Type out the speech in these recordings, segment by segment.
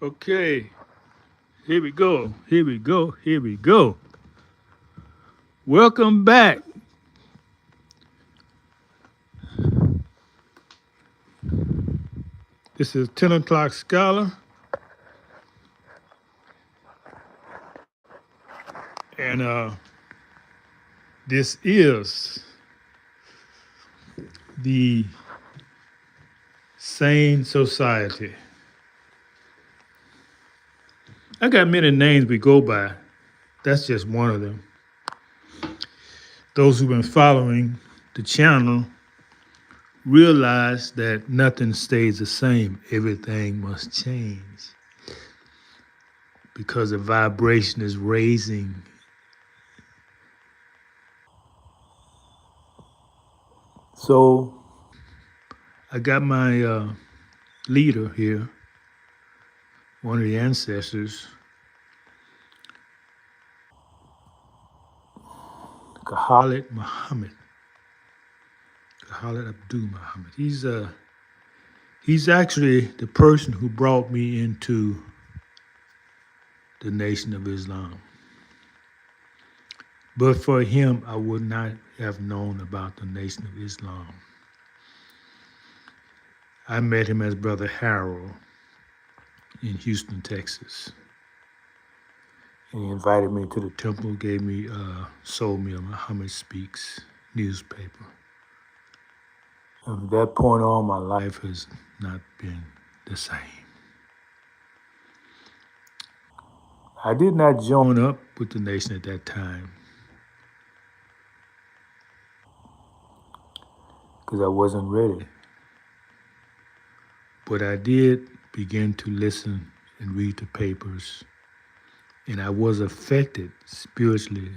Okay, here we go. Here we go. Here we go. Welcome back. This is 10 o'clock Scholar, and this is the Sane Society. I got many names we go by. That's just one of them. Those who've been following the channel realize that nothing stays the same. Everything must change because the vibration is raising. So I got my leader here, one of the ancestors, Kahald Muhammad. Kahald Abdul Muhammad. He's actually the person who brought me into the Nation of Islam. But for him, I would not have known about the Nation of Islam. I met him as Brother Harold in Houston, Texas. He invited me to the temple, sold me a Muhammad Speaks newspaper. And from that point on, my life has not been the same. I did not join up with the nation at that time because I wasn't ready. But I did begin to listen and read the papers, and I was affected spiritually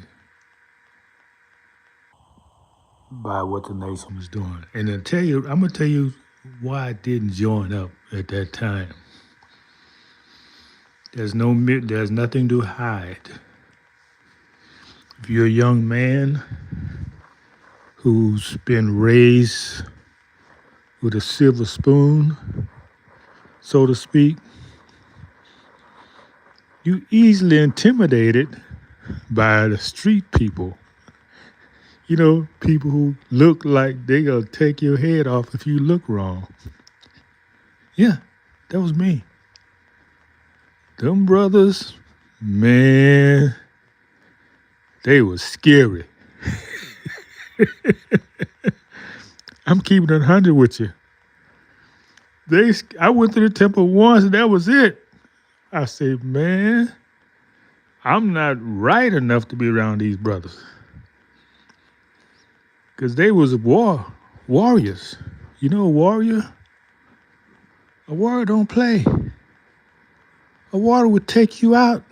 by what the nation was doing. And I'm gonna tell you why I didn't join up at that time. There's nothing to hide. If you're a young man who's been raised with a silver spoon, so to speak, you easily intimidated by the street people. You know, people who look like they gonna take your head off if you look wrong. Yeah, that was me. Them brothers, man, they was scary. I'm keeping it 100 with you. I went to the temple once and that was it. I said, man, I'm not right enough to be around these brothers. Because they was warriors. You know a warrior? A warrior don't play. A warrior would take you out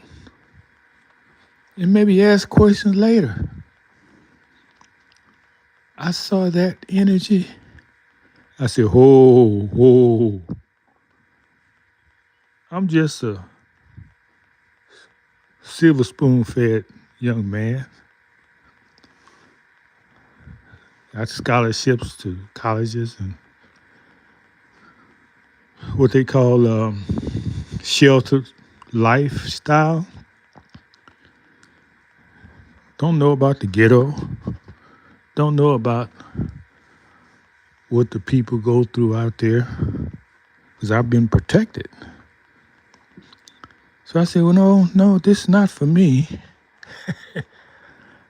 and maybe ask questions later. I saw that energy. I said, whoa. I'm just a silver spoon fed young man. Got scholarships to colleges and what they call sheltered lifestyle. Don't know about the ghetto. Don't know about what the people go through out there because I've been protected. So I said, well, no, this is not for me.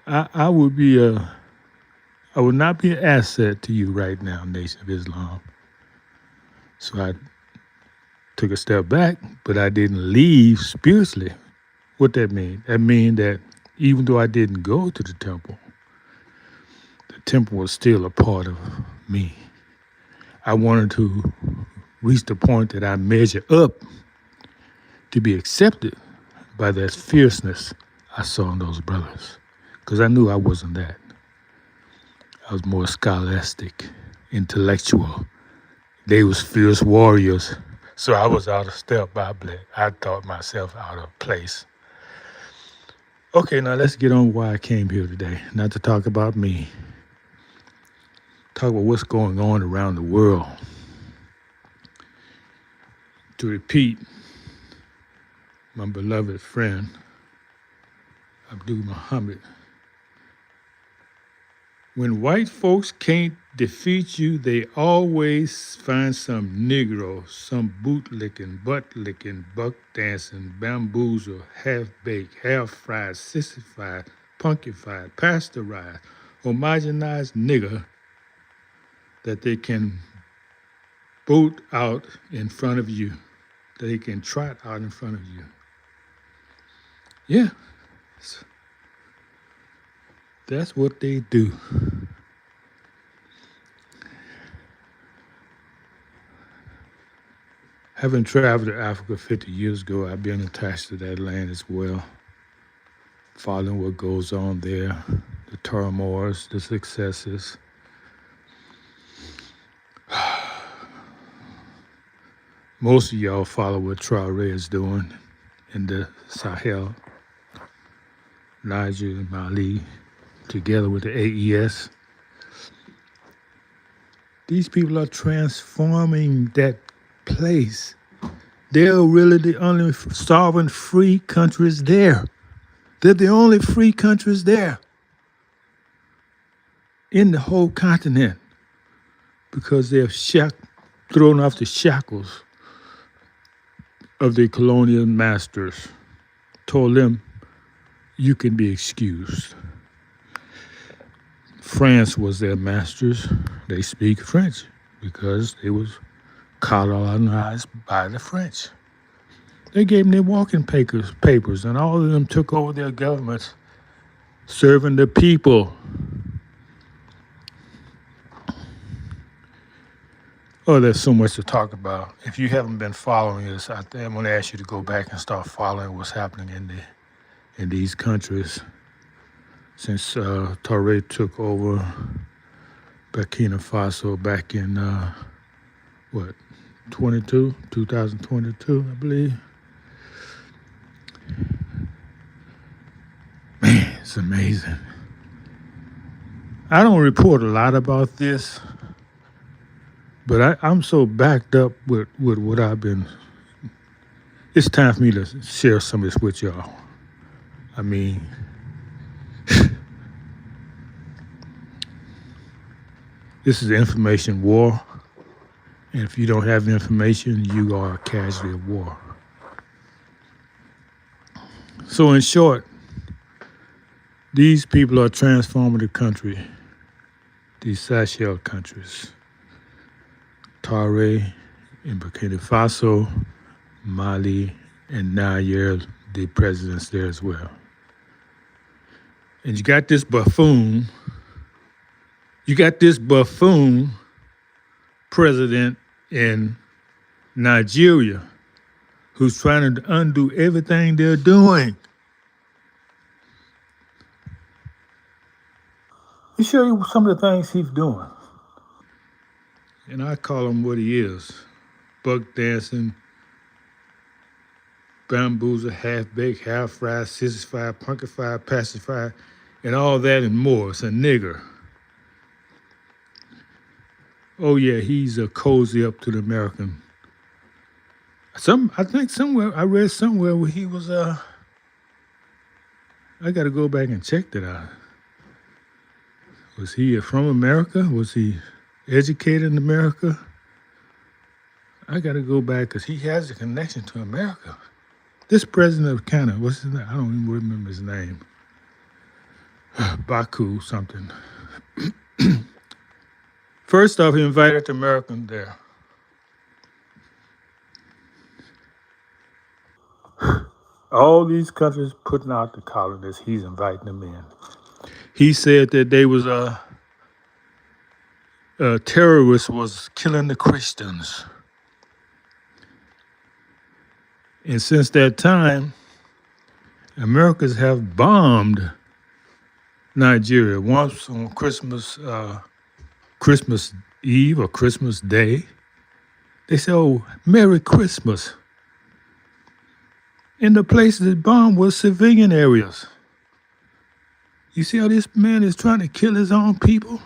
I would not be an asset to you right now, Nation of Islam. So I took a step back, but I didn't leave spiritually. What that mean? That mean that even though I didn't go to the temple was still a part of me. I wanted to reach the point that I measure up to be accepted by that fierceness I saw in those brothers. Because I knew I wasn't that. I was more scholastic, intellectual. They was fierce warriors. So I was out of step. I thought myself out of place. Okay, now let's get on why I came here today. Not to talk about me. Talk about what's going on around the world. To repeat, my beloved friend, Abdul Muhammad. When white folks can't defeat you, they always find some Negro, some bootlicking, butt-licking, buck-dancing, bamboozle, half-baked, half-fried, sissified, punkified, pasteurized, homogenized nigger that they can boot out in front of you, that they can trot out in front of you. Yeah, that's what they do. Having traveled to Africa 50 years ago, I've been attached to that land as well, following what goes on there, the turmoils, the successes. Most of y'all follow what Traoré is doing in the Sahel, Niger, and Mali, together with the AES. These people are transforming that place. They're really the only sovereign free countries there. They're the only free countries there in the whole continent because they've thrown off the shackles of their colonial masters, told them you can be excused. France was their masters. They speak French because they was colonized by the French. They gave them their walking papers, and all of them took over their governments, serving the people. Oh, there's so much to talk about. If you haven't been following this, I'm going to ask you to go back and start following what's happening in these countries since Touré took over Burkina Faso back in 2022, I believe. Man, it's amazing. I don't report a lot about this, but I'm so backed up with what I've been. It's time for me to share some of this with y'all. I mean, this is information war, and if you don't have the information, you are a casualty of war. So in short, these people are transforming the country, these Sahel countries. Touré in Burkina Faso, Mali, and Niger, the presidents there as well. And you got this buffoon president in Nigeria who's trying to undo everything they're doing. Let me show you some of the things he's doing. And I call him what he is. Buck dancing, bamboozle, half-baked, half-fried, sissified, punkified, pacified, and all that and more. It's a nigger. Oh yeah, he's a cozy up to the American. I think somewhere, I read somewhere where he was, I got to go back and check that out. Was he from America? Was he educated in America? I got to go back because he has a connection to America. This president of Canada, what's his name? I don't even remember his name. Baku something. First off, he invited the Americans there. All these countries putting out the colonists, he's inviting them in. He said that they was terrorists was killing the Christians. And since that time, Americans have bombed Nigeria once on Christmas Eve or Christmas Day. They say, "Oh, Merry Christmas." And the places that bombed was civilian areas. You see how this man is trying to kill his own people?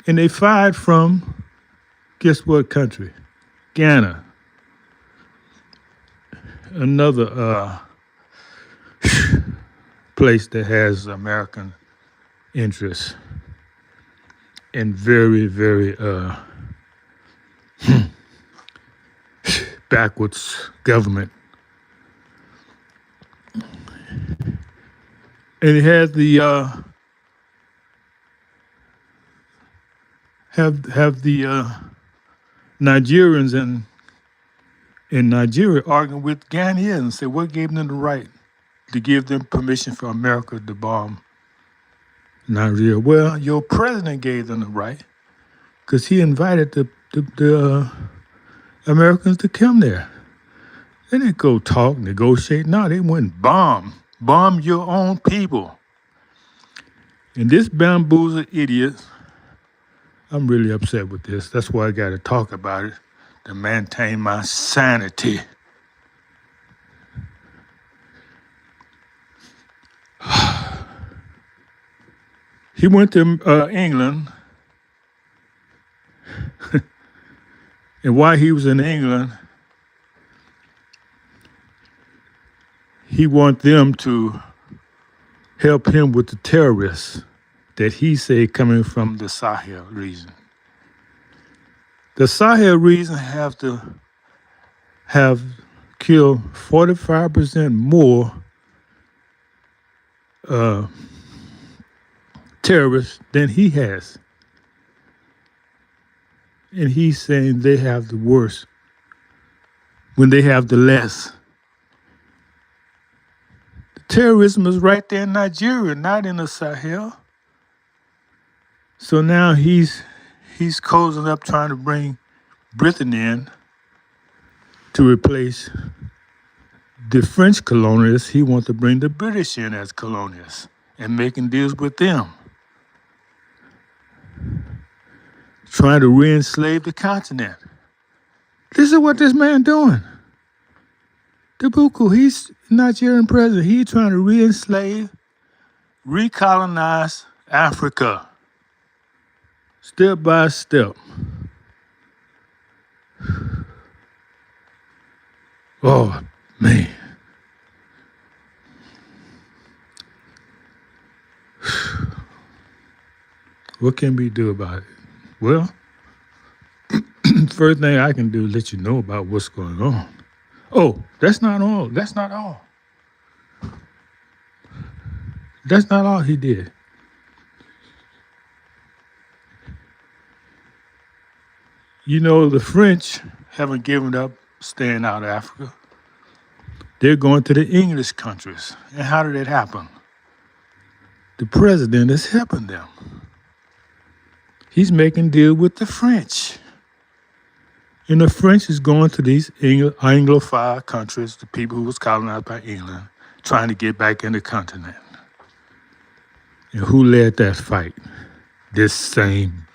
And they fired from, guess what country? Ghana. another place that has American interests and very, very backwards government. And it has the have the Nigerians in Nigeria arguing with Ghanaians and say what gave them the right to give them permission for America to bomb Nigeria. Well, your president gave them the right because he invited the Americans to come there. They didn't go talk, negotiate. No, they went and bomb your own people. And this bamboozled idiot, I'm really upset with this. That's why I got to talk about it to maintain my sanity. He went to England, and while he was in England, he wanted them to help him with the terrorists that he said coming from the Sahel region. The Sahel region have killed 45% more terrorists than he has. And he's saying they have the worst when they have the less. The terrorism is right there in Nigeria, not in the Sahel. So now he's cozying up trying to bring Britain in to replace the French colonialists. He wants to bring the British in as colonialists and making deals with them. Trying to re-enslave the continent. This is what this man doing. Tabuku, he's Nigerian president. He's trying to re-enslave, recolonize Africa. Step by step. Oh, man. What can we do about it? Well, first thing I can do is let you know about what's going on. Oh, that's not all. That's not all. That's not all he did. You know, the French haven't given up staying out of Africa. They're going to the English countries. And how did it happen? The president is helping them. He's making deal with the French. And the French is going to these Anglophile countries, the people who was colonized by England, trying to get back in the continent. And who led that fight? This same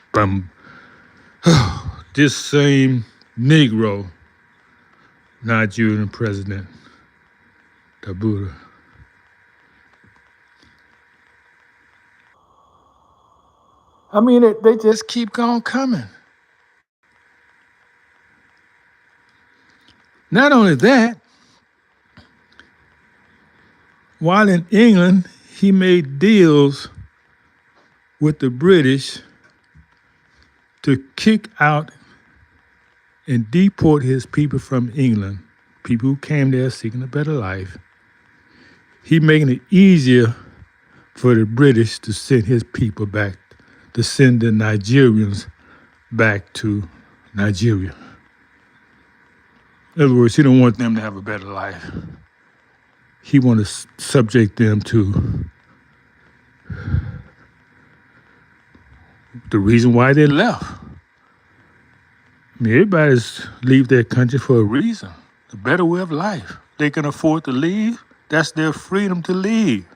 Negro Nigerian president, Tabuda. I mean, they just keep on coming. Not only that, while in England, he made deals with the British to kick out and deport his people from England, people who came there seeking a better life. He making it easier for the British to send his people back, to send the Nigerians back to Nigeria. In other words, he don't want them to have a better life. He want to subject them to the reason why they left. I mean, everybody's leave their country for a reason, a better way of life. They can afford to leave. That's their freedom to leave.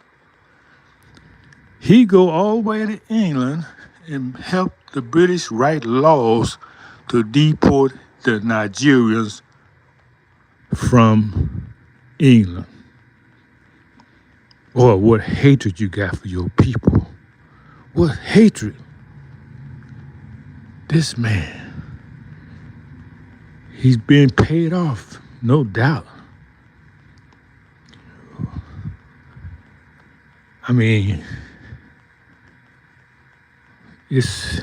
He go all the way to England and help the British write laws to deport the Nigerians from England. Boy, what hatred you got for your people. What hatred. This man, he's being paid off, no doubt. I mean, it's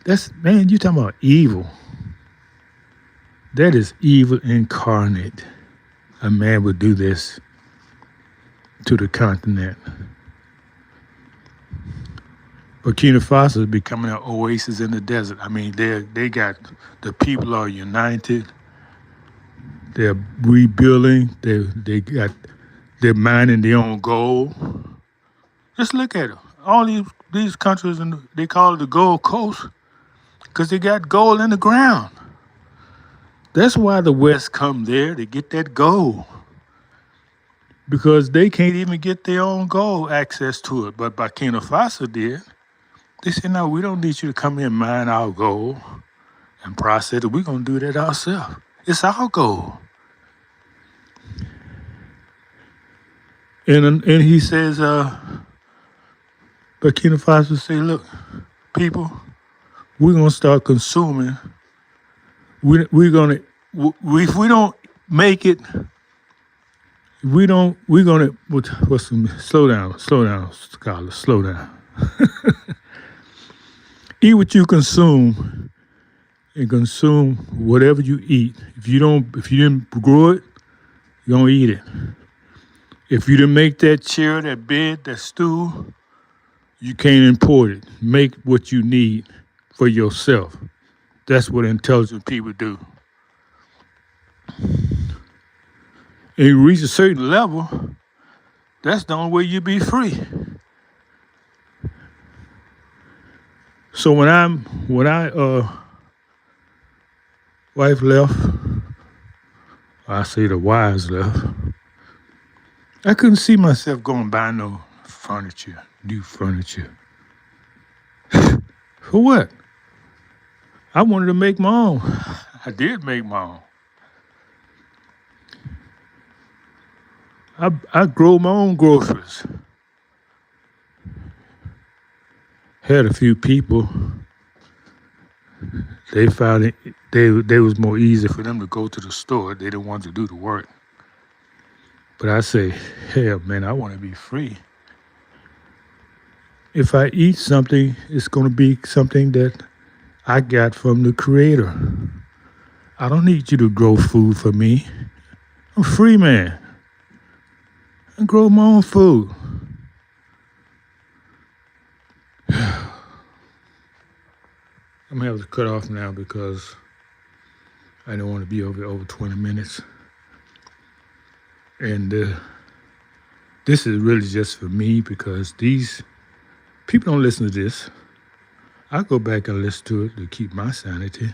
that's man, you talking about evil. That is evil incarnate. A man would do this to the continent. Burkina Faso is becoming an oasis in the desert. I mean, they got the people are united. They're rebuilding. They're mining their own gold. Just look at it. All these countries, and they call it the Gold Coast because they got gold in the ground. That's why the West come there to get that gold because they can't even get their own gold access to it. But Burkina Faso did. They said, no, we don't need you to come here and mine our gold and process it. We're going to do that ourselves. It's our gold. And he says, Burkina Faso say, look, people, we're going to start consuming. We're going to, if we don't make it, we're going to, slow down, Scholar, slow down. Eat what you consume and consume whatever you eat. If you didn't grow it, you're going to eat it. If you didn't make that chair, that bed, that stool, you can't import it. Make what you need for yourself. That's what intelligent people do. And you reach a certain level, that's the only way you be free. So when I wife left, I say the wives left, I couldn't see myself going buy no furniture, new furniture. For what? I wanted to make my own. I did make my own. I grow my own groceries. Had a few people. They found it. They was more easy for them to go to the store. They didn't want to do the work. But I say, hell, man, I want to be free. If I eat something, it's going to be something that I got from the Creator. I don't need you to grow food for me. I'm a free man. I grow my own food. I'm going to have to cut off now because I don't want to be over 20 minutes. And this is really just for me because these people don't listen to this. I go back and listen to it to keep my sanity.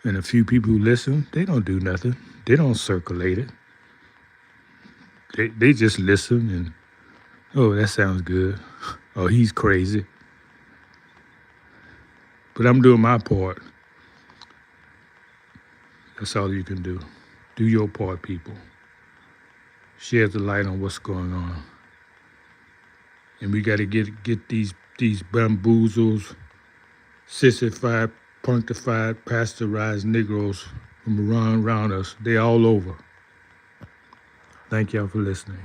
And a few people who listen, they don't do nothing. They don't circulate it. They just listen and, oh, that sounds good. Oh, he's crazy. But I'm doing my part. That's all you can do. Do your part, people. Shed the light on what's going on. And we got to get these bamboozles, sissified, punctified, pasteurized Negroes from around us. They all over. Thank y'all for listening.